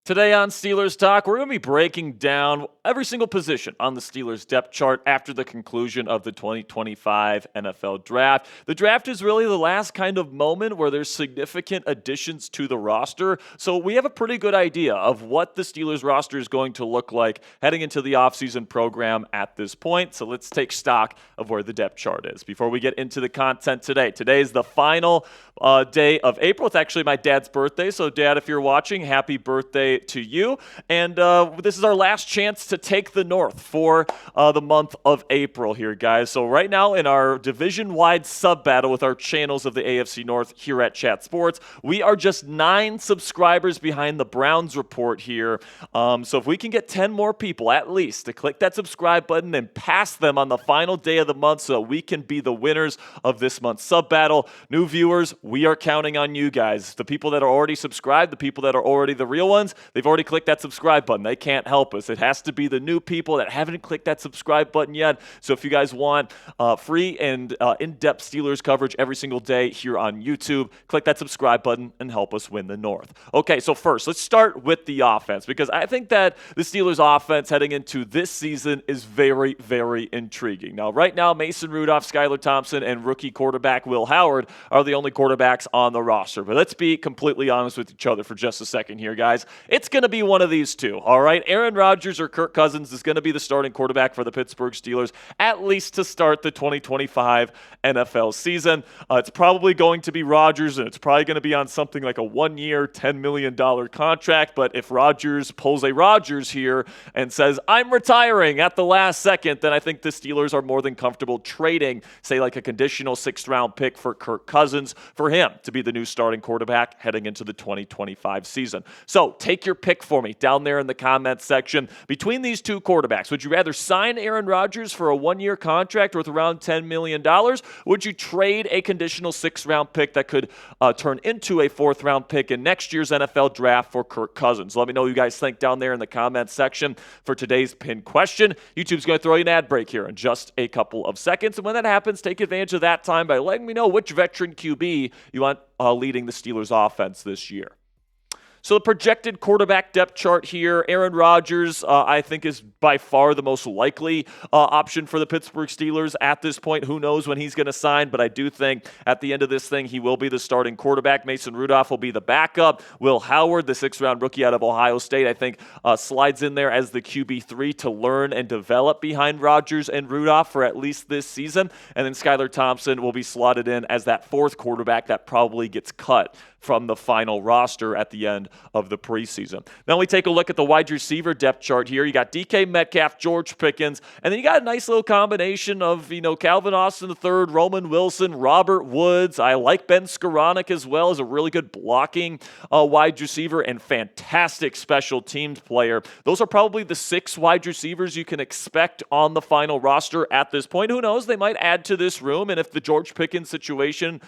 Today on Steelers Talk, we're going to be breaking down every single position on the Steelers depth chart after the conclusion of the 2025 NFL Draft. The draft is really the last kind of moment where there's significant additions to the roster, so we have a pretty good idea of what the Steelers roster is going to look like heading into the offseason program at this point. So let's take stock of where the depth chart is. Before we get into the content today is the final day of April. It's actually my dad's birthday, so Dad, if you're watching, happy birthday to you. And this is our last chance to take the North for the month of April here, guys. So right now in our division-wide sub-battle with our channels of the AFC North here at Chat Sports, we are just 9 subscribers behind the Browns report here. So if we can get 10 more people at least to click that subscribe button and pass them on the final day of the month so we can be the winners of this month's sub-battle. New viewers, we are counting on you guys. The people that are already subscribed, the people that are already the real ones, they've already clicked that subscribe button. They can't help us. It has to be the new people that haven't clicked that subscribe button yet. So if you guys want free and in-depth Steelers coverage every single day here on YouTube, click that subscribe button and help us win the North. Okay, so first, let's start with the offense because I think that the Steelers offense heading into this season is very, very intriguing. Now, right now, Mason Rudolph, Skylar Thompson, and rookie quarterback Will Howard are the only quarterbacks on the roster. But let's be completely honest with each other for just a second here, guys. It's going to be one of these two, all right? Aaron Rodgers or Kirk Cousins is going to be the starting quarterback for the Pittsburgh Steelers, at least to start the 2025 NFL season. It's probably going to be Rodgers, and it's probably going to be on something like a 1-year, $10 million contract. But if Rodgers pulls a Rodgers here and says, I'm retiring at the last second, then I think the Steelers are more than comfortable trading, say, like a conditional 6th-round pick for Kirk Cousins for him to be the new starting quarterback heading into the 2025 season. So take your pick for me down there in the comments section. Between these two quarterbacks, would you rather sign Aaron Rodgers for a 1-year contract worth around $10 million? Would you trade a conditional 6th-round pick that could turn into a 4th-round pick in next year's NFL draft for Kirk Cousins? Let me know what you guys think down there in the comments section for today's pinned question. YouTube's going to throw you an ad break here in just a couple of seconds. And when that happens, take advantage of that time by letting me know which veteran QB you want leading the Steelers offense this year. So the projected quarterback depth chart here, Aaron Rodgers, I think is by far the most likely option for the Pittsburgh Steelers at this point. Who knows when he's going to sign, but I do think at the end of this thing, he will be the starting quarterback. Mason Rudolph will be the backup. Will Howard, the 6th-round rookie out of Ohio State, I think slides in there as the QB3 to learn and develop behind Rodgers and Rudolph for at least this season. And then Skylar Thompson will be slotted in as that 4th quarterback that probably gets cut from the final roster at the end of the preseason. Now we take a look at the wide receiver depth chart here. You got DK Metcalf, George Pickens, and then you got a nice little combination of, Calvin Austin III, Roman Wilson, Robert Woods. I like Ben Skoranek as well as a really good blocking wide receiver and fantastic special teams player. Those are probably the 6 wide receivers you can expect on the final roster at this point. Who knows? They might add to this room, and if the George Pickens situation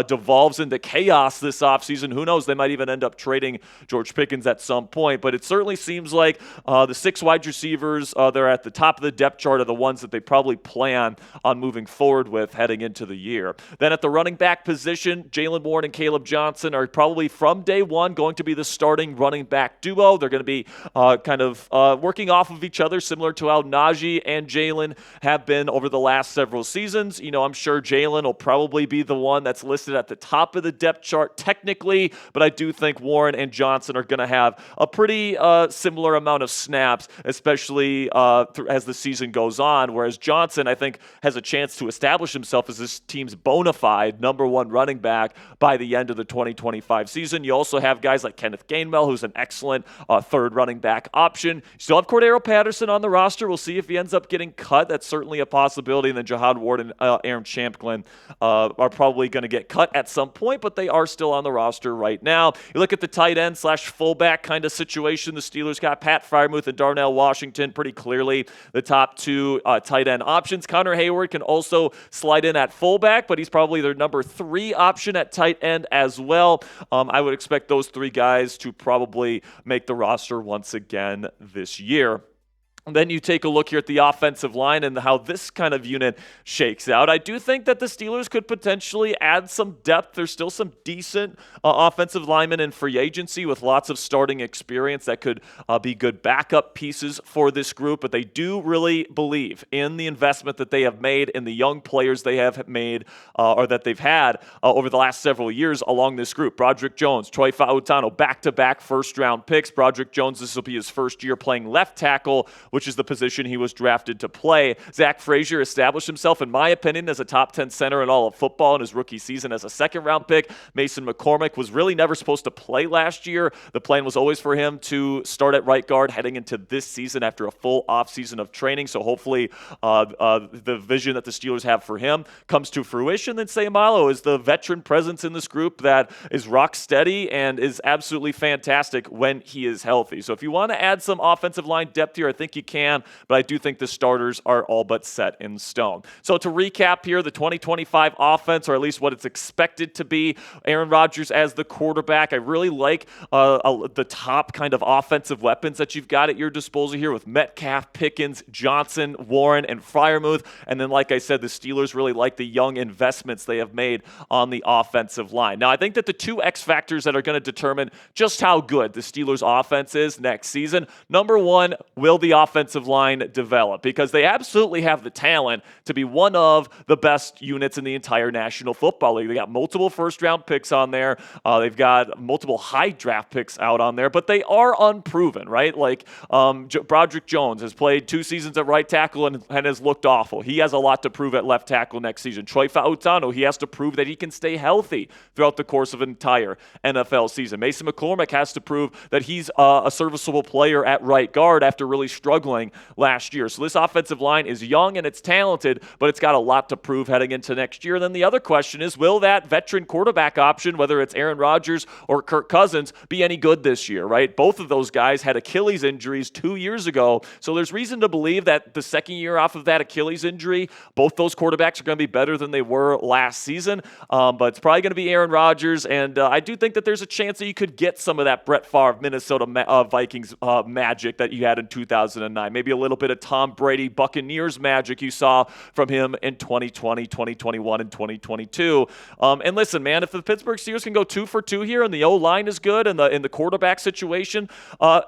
devolves into chaos this offseason, who knows? They might even end up trading George Pickens at some point. But it certainly seems like the 6 wide receivers they're at the top of the depth chart are the ones that they probably plan on moving forward with heading into the year. Then at the running back position, Jaylen Warren and Kaleb Johnson are probably from day one going to be the starting running back duo. They're going to be working off of each other, similar to how Najee and Jaylen have been over the last several seasons. I'm sure Jaylen will probably be the one that's listed at the top of the depth chart technically, but I do think Warren and Johnson are going to have a pretty similar amount of snaps, especially as the season goes on, whereas Johnson, I think, has a chance to establish himself as this team's bona fide number 1 running back by the end of the 2025 season. You also have guys like Kenneth Gainwell, who's an excellent 3rd running back option. You still have Cordero Patterson on the roster. We'll see if he ends up getting cut. That's certainly a possibility. And then Jahad Ward and Aaron Champlin are probably going to get cut at some point, but they are still on the roster right now. You look at the tight end / fullback kind of situation. The Steelers got Pat Freiermuth and Darnell Washington pretty clearly the top 2 tight end options. Connor Hayward can also slide in at fullback, but he's probably their number 3 option at tight end as well. I would expect those 3 guys to probably make the roster once again this year. Then you take a look here at the offensive line and how this kind of unit shakes out. I do think that the Steelers could potentially add some depth. There's still some decent offensive linemen in free agency with lots of starting experience that could be good backup pieces for this group, but they do really believe in the investment that they have made in the young players they have made or that they've had over the last several years along this group. Broderick Jones, Troy Fautano, back-to-back first-round picks. Broderick Jones, this will be his first year playing left tackle, which is the position he was drafted to play. Zach Frazier established himself, in my opinion, as a top 10 center in all of football in his rookie season as a second-round pick. Mason McCormick was really never supposed to play last year. The plan was always for him to start at right guard heading into this season after a full offseason of training. So hopefully the vision that the Steelers have for him comes to fruition. Then Seumalo is the veteran presence in this group that is rock steady and is absolutely fantastic when he is healthy. So if you want to add some offensive line depth here, I think you can, but I do think the starters are all but set in stone. So to recap here, the 2025 offense, or at least what it's expected to be, Aaron Rodgers as the quarterback. I really like the top kind of offensive weapons that you've got at your disposal here with Metcalf, Pickens, Johnson, Warren, and Freiermuth. And then, like I said, the Steelers really like the young investments they have made on the offensive line. Now, I think that the two X factors that are going to determine just how good the Steelers offense is next season, number one, will the offensive line develop? Because they absolutely have the talent to be one of the best units in the entire National Football League. They got multiple first-round picks on there. They've got multiple high draft picks out on there, but they are unproven, right? Like Broderick Jones has played 2 seasons at right tackle and has looked awful. He has a lot to prove at left tackle next season. Troy Fautano, he has to prove that he can stay healthy throughout the course of an entire NFL season. Mason McCormick has to prove that he's a serviceable player at right guard after really struggling last year. So this offensive line is young and it's talented, but it's got a lot to prove heading into next year. Then the other question is, will that veteran quarterback option, whether it's Aaron Rodgers or Kirk Cousins, be any good this year, right? Both of those guys had Achilles injuries 2 years ago, so there's reason to believe that the second year off of that Achilles injury, both those quarterbacks are going to be better than they were last season, but it's probably going to be Aaron Rodgers, and I do think that there's a chance that you could get some of that Brett Favre Minnesota Vikings magic that you had in 2009, maybe a little bit of Tom Brady Buccaneers magic you saw from him in 2020, 2021, and 2022. And listen, man, if the Pittsburgh Steelers can go 2 for 2 here and the O-line is good and the quarterback situation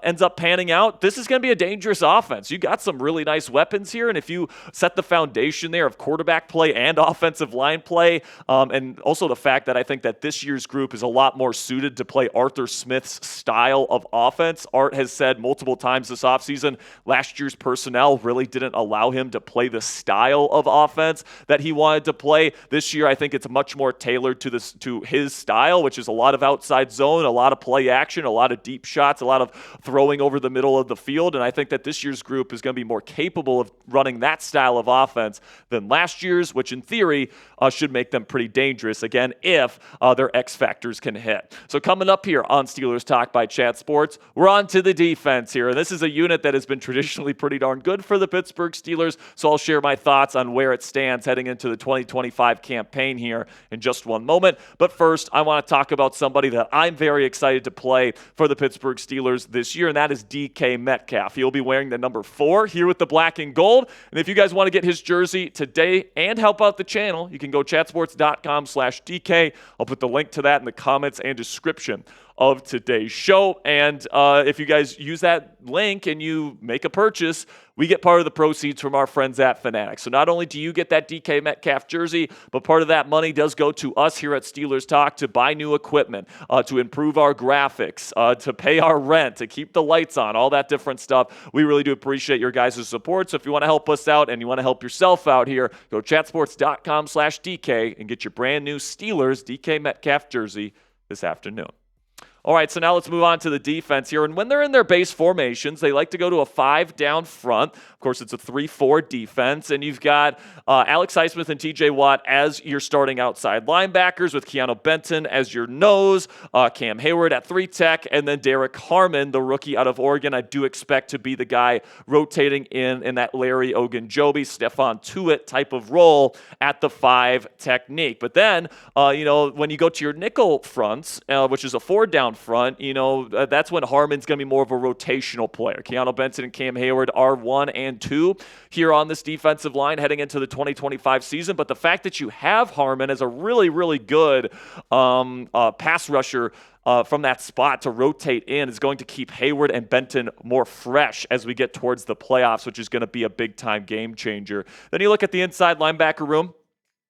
ends up panning out, this is going to be a dangerous offense. You got some really nice weapons here, and if you set the foundation there of quarterback play and offensive line play, and also the fact that I think that this year's group is a lot more suited to play Arthur Smith's style of offense. Art has said multiple times this offseason, last year's personnel really didn't allow him to play the style of offense that he wanted to play. This year, I think it's much more tailored to his style, which is a lot of outside zone, a lot of play action, a lot of deep shots, a lot of throwing over the middle of the field. And I think that this year's group is going to be more capable of running that style of offense than last year's, which in theory should make them pretty dangerous, again, if their X factors can hit. So coming up here on Steelers Talk by Chat Sports, we're on to the defense here. And this is a unit that has been traditionally pretty darn good for the Pittsburgh Steelers, so I'll share my thoughts on where it stands heading into the 2025 campaign here in just one moment. But first, I want to talk about somebody that I'm very excited to play for the Pittsburgh Steelers this year, and that is DK Metcalf. He'll be wearing the number 4 here with the black and gold. And if you guys want to get his jersey today and help out the channel, you can go chatsports.com/DK. I'll put the link to that in the comments and description of today's show. And if you guys use that link and you make a purchase, we get part of the proceeds from our friends at Fanatics. So not only do you get that DK Metcalf jersey, but part of that money does go to us here at Steelers Talk to buy new equipment, to improve our graphics, to pay our rent, to keep the lights on, all that different stuff. We really do appreciate your guys' support. So if you want to help us out and you want to help yourself out here, go chatsports.com/DK and get your brand new Steelers DK Metcalf jersey this afternoon. All right, so now let's move on to the defense here. And when they're in their base formations, they like to go to a 5 down front. Of course, it's a 3-4 defense. And you've got Alex Highsmith and TJ Watt as your starting outside linebackers, with Keanu Benton as your nose, Cam Hayward at 3 tech, and then Derrick Harmon, the rookie out of Oregon. I do expect to be the guy rotating in that Larry Ogunjobi, Stephon Tuitt type of role at the 5 technique. But then, when you go to your nickel fronts, which is a 4 down down front, that's when Harmon's going to be more of a rotational player. Keanu Benson and Cam Hayward are 1 and 2 here on this defensive line heading into the 2025 season. But the fact that you have Harmon as a really, really good pass rusher from that spot to rotate in is going to keep Hayward and Benton more fresh as we get towards the playoffs, which is going to be a big-time game changer. Then you look at the inside linebacker room.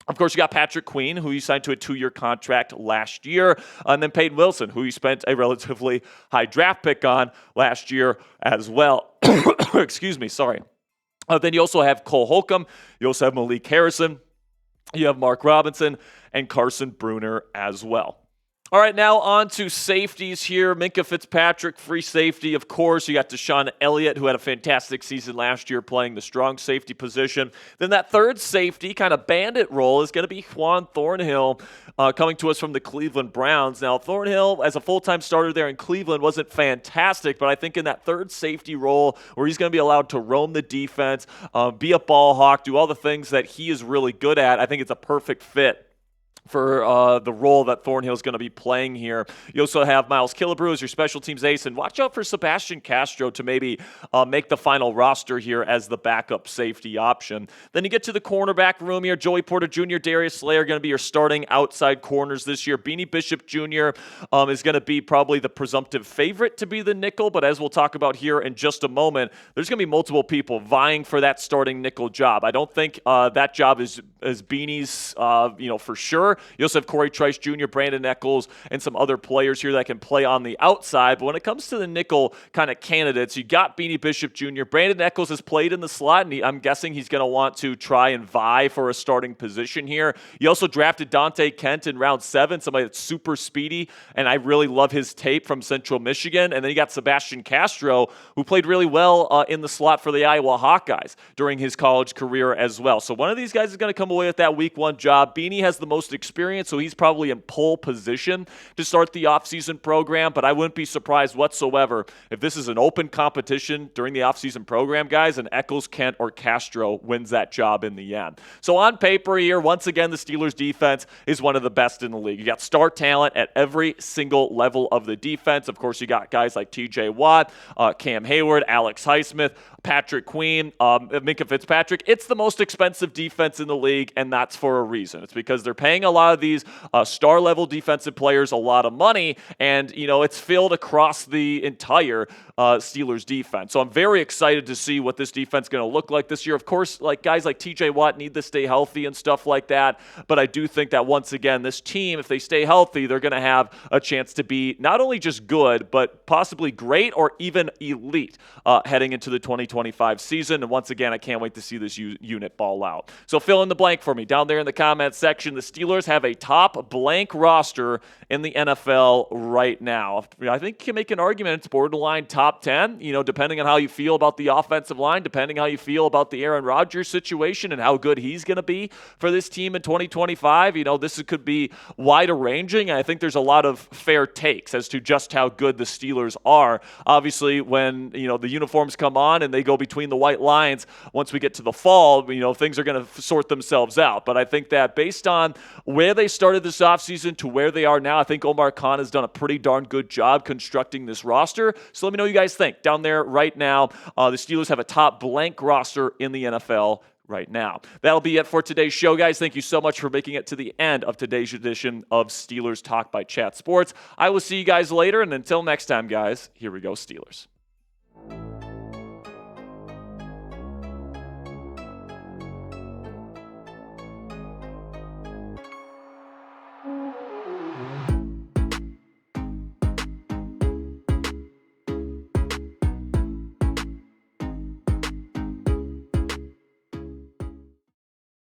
Of course, you got Patrick Queen, who you signed to a 2-year contract last year, and then Peyton Wilson, who you spent a relatively high draft pick on last year as well. Excuse me, sorry. Then you also have Cole Holcomb. You also have Malik Harrison. You have Mark Robinson and Carson Bruner as well. All right, now on to safeties here. Minkah Fitzpatrick, free safety, of course. You got Deshaun Elliott, who had a fantastic season last year playing the strong safety position. Then that third safety, kind of bandit role, is going to be Juan Thornhill, coming to us from the Cleveland Browns. Now, Thornhill, as a full-time starter there in Cleveland, wasn't fantastic, but I think in that third safety role where he's going to be allowed to roam the defense, be a ball hawk, do all the things that he is really good at, I think it's a perfect fit for the role that Thornhill is going to be playing here. You also have Miles Killebrew as your special teams ace, and watch out for Sebastian Castro to maybe make the final roster here as the backup safety option. Then you get to the cornerback room here. Joey Porter Jr., Darius Slay are going to be your starting outside corners this year. Beanie Bishop Jr. Is going to be probably the presumptive favorite to be the nickel, but as we'll talk about here in just a moment, there's going to be multiple people vying for that starting nickel job. I don't think that job is Beanie's, for sure. You also have Corey Trice Jr., Brandon Eccles, and some other players here that can play on the outside. But when it comes to the nickel kind of candidates, you got Beanie Bishop Jr. Brandon Eccles has played in the slot, and I'm guessing he's going to want to try and vie for a starting position here. You also drafted Dante Kent in round 7, somebody that's super speedy, and I really love his tape from Central Michigan. And then you got Sebastian Castro, who played really well in the slot for the Iowa Hawkeyes during his college career as well. So one of these guys is going to come away with that week 1 job. Beanie has the most experience, so he's probably in pole position to start the offseason program, but I wouldn't be surprised whatsoever if this is an open competition during the offseason program, guys, and Eccles, Kent, or Castro wins that job in the end. So on paper here, once again, the Steelers' defense is one of the best in the league. You got star talent at every single level of the defense. Of course, you got guys like T.J. Watt, Cam Hayward, Alex Highsmith, Patrick Queen, Minkah Fitzpatrick. It's the most expensive defense in the league, and that's for a reason. It's because they're paying a lot of these star-level defensive players a lot of money, and, it's filled across the entire Steelers defense. So I'm very excited to see what this defense is going to look like this year. Of course, like guys like T.J. Watt need to stay healthy and stuff like that, but I do think that once again, this team, if they stay healthy, they're going to have a chance to be not only just good, but possibly great or even elite heading into the 2025 season. And once again, I can't wait to see this unit ball out. So fill in the blank for me down there in the comment section. The Steelers have a top blank roster in the NFL right now. I think you can make an argument it's borderline top 10, depending on how you feel about the offensive line, depending how you feel about the Aaron Rodgers situation and how good he's going to be for this team in 2025. This could be wider ranging. I think there's a lot of fair takes as to just how good the Steelers are. Obviously, when, the uniforms come on and they go between the white lines, once we get to the fall, things are going to sort themselves out. But I think that based on where they started this offseason to where they are now, I think Omar Khan has done a pretty darn good job constructing this roster. So let me know what you guys think down there right now. The Steelers have a top blank roster in the NFL right now. That'll be it for today's show, guys. Thank you so much for making it to the end of today's edition of Steelers Talk by Chat Sports. I will see you guys later, and until next time, guys, here we go, Steelers.